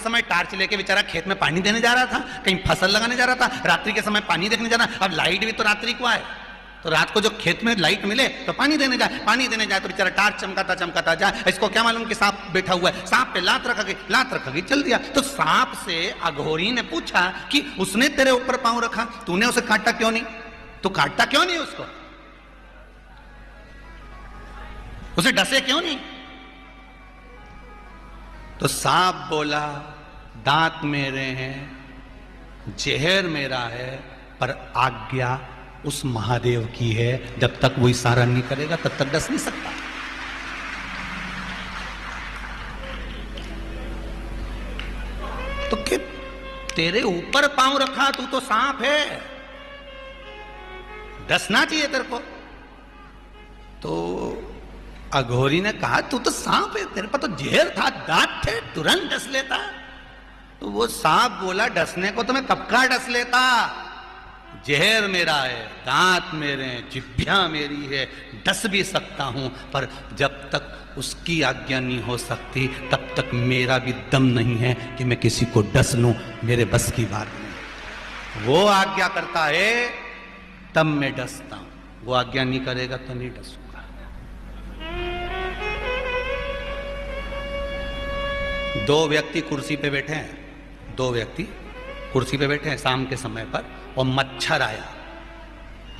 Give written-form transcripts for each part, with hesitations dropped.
समय टार्च लेके बेचारा खेत में पानी देने जा रहा था, कहीं फसल लगाने जा रहा था, रात्रि के समय पानी देखने जाना। अब लाइट भी तो रात्रि को आए, तो रात को जो खेत में लाइट मिले तो पानी देने जाए तो बेचारा टार्च चमकाता जाए। इसको क्या मालूम कि सांप बैठा हुआ है, सांप पे लात रख गई, चल दिया। तो सांप से अघोरी ने पूछा कि उसने तेरे ऊपर पांव रखा, तूने उसे काटा क्यों नहीं? तू काटता क्यों नहीं उसको? उसे डसे क्यों नहीं? तो सांप बोला, दांत मेरे हैं, जहर मेरा है, पर आज्ञा उस महादेव की है। जब तक वो इशारा नहीं करेगा तब तक डस नहीं सकता। तो कि तेरे ऊपर पांव रखा, तू तो सांप है, डसना चाहिए तेरे को। तो अघोरी ने कहा तू तो सांप है, तेरे पास तो जहर था, दांत थे, तुरंत डस लेता। तो वो सांप बोला, डसने को तो मैं कब का डस लेता, जहर मेरा है, दांत मेरे हैं, जिह्वा मेरी है, डस भी सकता हूं, पर जब तक उसकी आज्ञा नहीं हो सकती तब तक मेरा भी दम नहीं है कि मैं किसी को डस लूं, मेरे बस की बात नहीं। वो आज्ञा करता है तब मैं डसता हूं, वो आज्ञा नहीं करेगा तो नहीं डसूंगा। दो व्यक्ति कुर्सी पे बैठे हैं, दो व्यक्ति कुर्सी पे बैठे हैं शाम के समय पर, और मच्छर आया।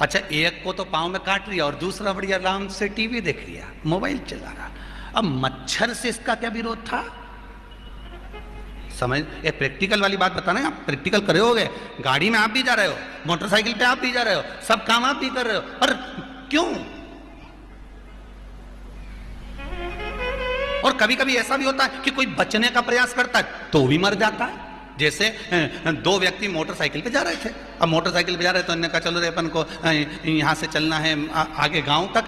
अच्छा, एक को तो पांव में काट लिया और दूसरा बढ़िया आराम से टीवी देख लिया, मोबाइल चला रहा। अब मच्छर से इसका क्या विरोध था? समझ, ये प्रैक्टिकल वाली बात बताना है। आप प्रैक्टिकल करे होगे, गाड़ी में आप भी जा रहे हो, मोटरसाइकिल पे आप भी जा रहे हो, सब काम आप भी कर रहे हो, पर क्यों? और कभी कभी ऐसा भी होता है कि कोई बचने का प्रयास करता है तो भी मर जाता है। जैसे दो व्यक्ति मोटरसाइकिल पे जा रहे थे, अब मोटरसाइकिल पे जा रहे थे तो उन्होंने कहा चलो रे अपन को यहाँ से चलना है आगे गांव तक,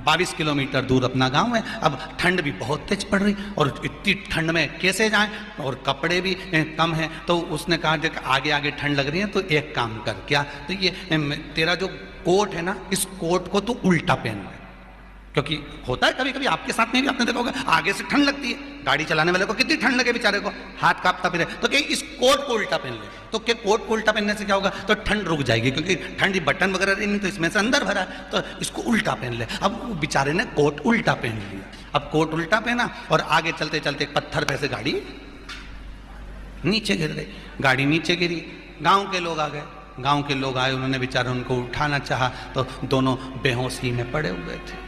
22 किलोमीटर दूर अपना गांव है। अब ठंड भी बहुत तेज पड़ रही और इतनी ठंड में कैसे जाएं, और कपड़े भी कम हैं। तो उसने कहा कि आगे आगे ठंड लग रही है तो एक काम कर, क्या, तो ये तेरा जो कोट है ना, इस कोट को तू उल्टा पहन ले, क्योंकि होता है कभी कभी आपके साथ में भी, आपने देखा होगा आगे से ठंड लगती है, गाड़ी चलाने वाले को कितनी ठंड लगे बेचारे को, हाथ कांपता फिरे, तो क्या इस कोट को उल्टा पहन ले। तो क्या कोट को उल्टा पहनने से क्या होगा, तो ठंड रुक जाएगी, क्योंकि ठंडी बटन वगैरह नहीं तो इसमें से अंदर भरा है, तो इसको उल्टा पहन ले। अब बेचारे ने कोट उल्टा पहन लिया, अब कोट उल्टा पहना और आगे चलते चलते एक पत्थर पे से गाड़ी नीचे गिर गई, गाड़ी नीचे गिरी, गाँव के लोग आ गए, गाँव के लोग आए, उन्होंने बेचारे उनको उठाना चाहा तो दोनों बेहोशी में पड़े हुए थे।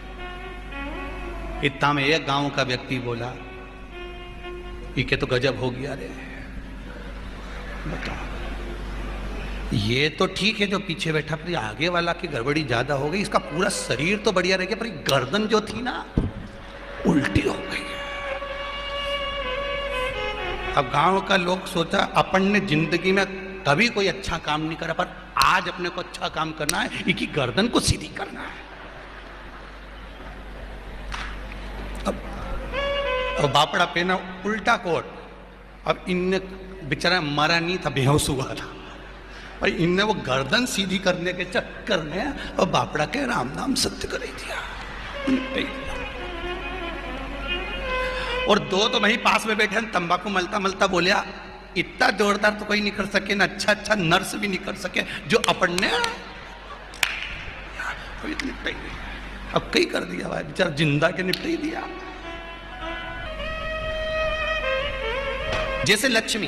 इतना में एक गांव का व्यक्ति बोला, इके तो गजब हो गया रे, बताओ, ये तो ठीक है जो पीछे बैठा, पर आगे वाला की गड़बड़ी ज्यादा हो गई, इसका पूरा शरीर तो बढ़िया रह गया पर गर्दन जो थी ना उल्टी हो गई। अब गांव का लोग सोचा अपन ने जिंदगी में कभी कोई अच्छा काम नहीं करा, पर आज अपने को अच्छा काम करना है, इनकी गर्दन को सीधी करना है। और बापड़ा पहना उल्टा कोट, अब इनने बेचारा मरा नहीं था, बेहोश हुआ था, और इनने वो गर्दन सीधी करने के चक्कर में और बापड़ा के राम नाम सत्य कर दिया। और दो तो वहीं पास में बैठे तंबाकू मलता मलता बोलिया, इतना जोरदार तो कोई नहीं कर सके ना, अच्छा अच्छा नर्स भी नहीं कर सके जो अपन ने अब कई कर दिया भाई, बेचारा जिंदा के निपट ही दिया। जैसे लक्ष्मी,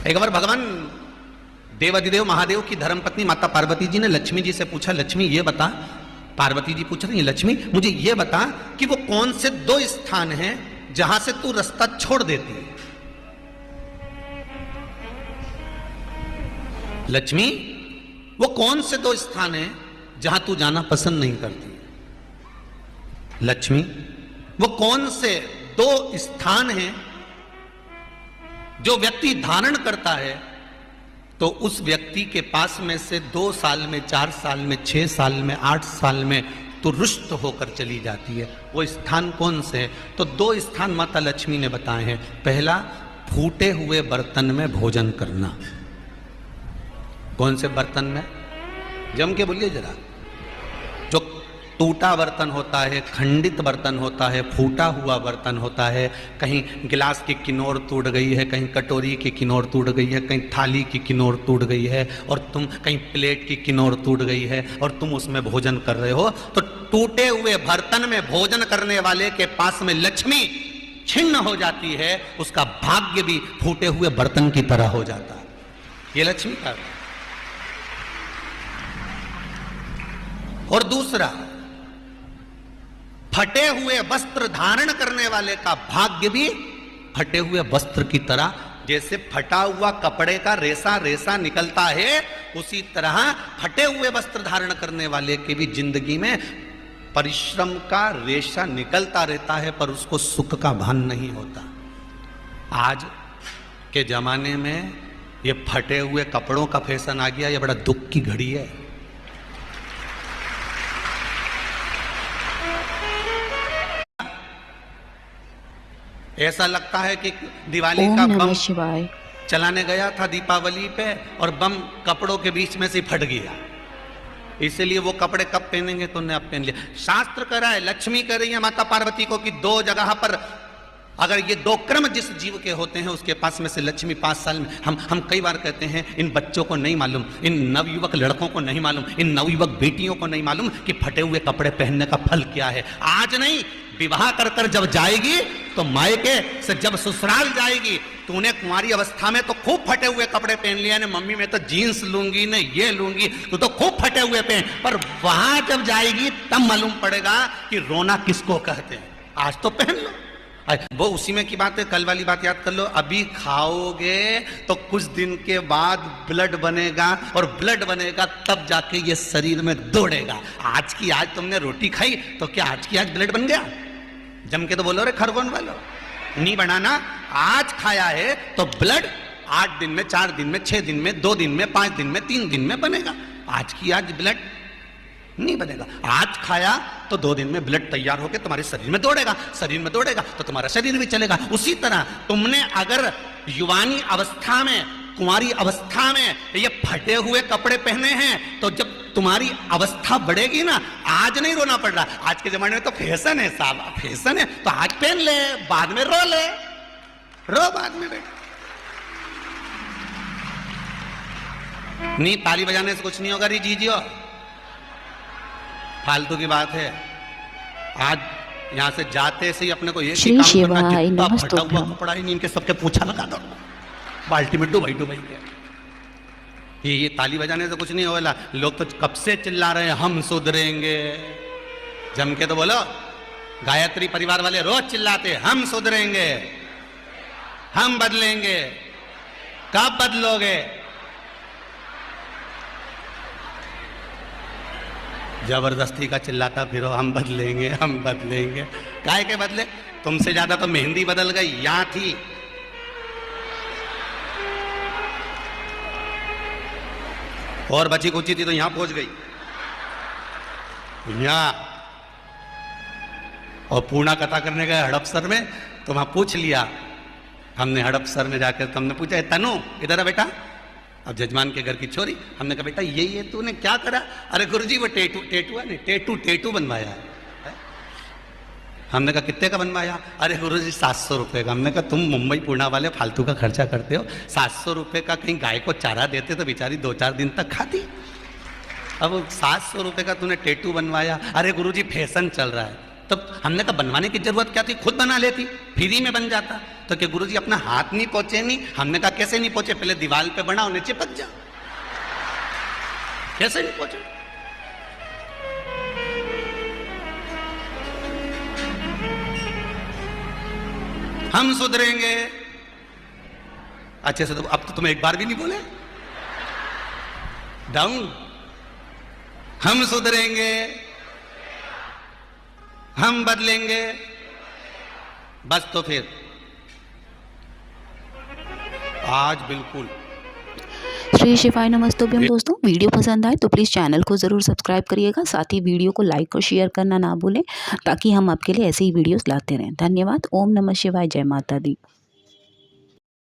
एक बार भगवान देवाधिदेव महादेव की धर्मपत्नी माता पार्वती जी ने लक्ष्मी जी से पूछा, लक्ष्मी ये बता, पार्वती जी पूछ रही है, लक्ष्मी मुझे ये बता कि वो कौन से दो स्थान हैं जहां से तू रास्ता छोड़ देती है। लक्ष्मी वो कौन से दो स्थान हैं जहां तू जाना पसंद नहीं करती। लक्ष्मी वो कौन से दो स्थान हैं जो व्यक्ति धारण करता है तो उस व्यक्ति के पास में से 2 साल में, 4 साल में, 6 साल में, 8 साल में तो रुष्ट होकर चली जाती है। वो स्थान कौन से है? तो 2 स्थान माता लक्ष्मी ने बताए हैं। पहला, फूटे हुए बर्तन में भोजन करना। कौन से बर्तन में? जम के बोलिए जरा। जो टूटा बर्तन होता है, खंडित बर्तन होता है, फूटा हुआ बर्तन होता है। कहीं गिलास की किनोर टूट गई है, कहीं कटोरी की किनोर टूट गई है, कहीं थाली की किनोर टूट गई है, और तुम कहीं प्लेट की किनोर टूट गई है और तुम उसमें भोजन कर रहे हो। तो टूटे हुए बर्तन में भोजन करने वाले के पास में लक्ष्मी छिन्न हो जाती है, उसका भाग्य भी फूटे हुए बर्तन की तरह हो जाता है। ये लक्ष्मी का। और दूसरा, फटे हुए वस्त्र धारण करने वाले का भाग्य भी फटे हुए वस्त्र की तरह, जैसे फटा हुआ कपड़े का रेसा रेसा निकलता है, उसी तरह फटे हुए वस्त्र धारण करने वाले की भी जिंदगी में परिश्रम का रेशा निकलता रहता है, पर उसको सुख का भान नहीं होता। आज के जमाने में ये फटे हुए कपड़ों का फैशन आ गया, ये बड़ा दुख की घड़ी है। ऐसा लगता है कि दिवाली का बम चलाने गया था दीपावली पे और बम कपड़ों के बीच में से फट गया, इसलिए वो कपड़े कब पहनेंगे तो ने अब पहन लिया। शास्त्र कह रहा है, लक्ष्मी कह रही है माता पार्वती को कि दो जगह पर अगर ये दो क्रम जिस जीव के होते हैं उसके पास में से लक्ष्मी 5 साल में, हम कई बार कहते हैं इन बच्चों को नहीं मालूम, इन नवयुवक लड़कों को नहीं मालूम, इन नवयुवक बेटियों को नहीं मालूम कि फटे हुए कपड़े पहनने का फल क्या है। आज नहीं, विवाह कर कर जब जाएगी तो मायके से जब ससुराल जाएगी, तूने कुंवारी अवस्था में तो खूब फटे हुए कपड़े पहन लिया ने, मम्मी मैं तो जीन्स लूंगी ने ये लूंगी, तू तो खूब फटे हुए पहन, पर वहां जब जाएगी तब मालूम पड़ेगा कि रोना किसको कहते हैं। आज तो पहन लो। वो उसी में की बात है, कल वाली बात याद कर लो, अभी खाओगे तो कुछ दिन के बाद ब्लड बनेगा, और ब्लड बनेगा तब जाके ये शरीर में दौड़ेगा। आज की आज तुमने रोटी खाई तो क्या आज की आज ब्लड बन गया? जम के तो बोलो रे खरगोन वालो, नहीं बनाना। आज खाया है तो ब्लड 8 दिन में, 4 दिन में, 6 दिन में, 2 दिन में, 5 दिन में, 3 दिन में बनेगा। आज की आज ब्लड नहीं बनेगा। आज खाया तो 2 दिन में ब्लड तैयार होकर तुम्हारे शरीर में दौड़ेगा, शरीर में दौड़ेगा तो तुम्हारा शरीर भी चलेगा। उसी तरह तुमने अगर युवानी अवस्था में, कुंवारी अवस्था में ये फटे हुए कपड़े पहने हैं, तो जब तुम्हारी अवस्था बढ़ेगी ना, आज नहीं रोना पड़ रहा। आज के जमाने में तो फैशन है साहब, फैशन है तो आज पहन ले, बाद में रो ले, रो बाद में बेटा। नहीं, ताली बजाने से कुछ नहीं होगा री जीजियो, फालतू की बात है। आज यहाँ से जाते से ही अपने को ये काम करना, जितना फटा हुआ कपड़ा ही नहीं, इनके सबके पूछा लगा दो, बाल्टी में डुबाई डुबाई के। ये ताली बजाने से कुछ नहीं होगा। लोग तो कब से चिल्ला रहे हैं हम सुधरेंगे, जम के तो बोलो। गायत्री परिवार वाले रोज चिल्लाते हम सुधरेंगे, हम बदलेंगे। कब बदलोगे? जबरदस्ती का चिल्लाता फिरो हम बदलेंगे, हम बदलेंगे। काहे के बदले? तुमसे ज्यादा तो मेहंदी बदल गई, यहां थी। और बची कुची थी तो यहां पहुंच गई, यहां। और पूर्णा कथा करने गए हड़पसर में, तो वहां पूछ लिया हमने, हड़पसर में जाकर तुमने पूछा तनु इधर आ बेटा, अब जजमान के घर की छोरी। हमने कहा बेटा ये तूने क्या करा? अरे गुरुजी वो टेटू है नहीं, टेटू बनवाया है। हमने कहा कितने का बनवाया? अरे गुरुजी 700 रुपये का। हमने कहा तुम मुंबई पूर्णा वाले फालतू का खर्चा करते हो, 700 रुपये का कहीं गाय को चारा देते तो बेचारी 2-4 दिन तक खाती। अब 700 रुपये का तूने टेटू बनवाया। अरे गुरुजी फैशन चल रहा है। तब हमने कहा बनवाने की जरूरत क्या थी, खुद बना लेती, फ्री में बन जाता। तो क्या गुरुजी अपना हाथ नहीं पहुंचे? नहीं। हमने कहा कैसे नहीं पहुंचे? पहले दीवार पे बनाओ, नीचे चिपक जाओ। कैसे नहीं पहुंचे? हम सुधरेंगे। अच्छे से तो अब तो तुम एक बार भी नहीं बोले। डाउन। हम सुधरेंगे, हम बदलेंगे, बस। तो फिर आज बिल्कुल। श्री शिवाय नमस्तुभ्यम। दोस्तों वीडियो पसंद आए तो प्लीज़ चैनल को ज़रूर सब्सक्राइब करिएगा, साथ ही वीडियो को लाइक और शेयर करना ना भूलें, ताकि हम आपके लिए ऐसे ही वीडियोस लाते रहें। धन्यवाद। ओम नमः शिवाय। जय माता दी।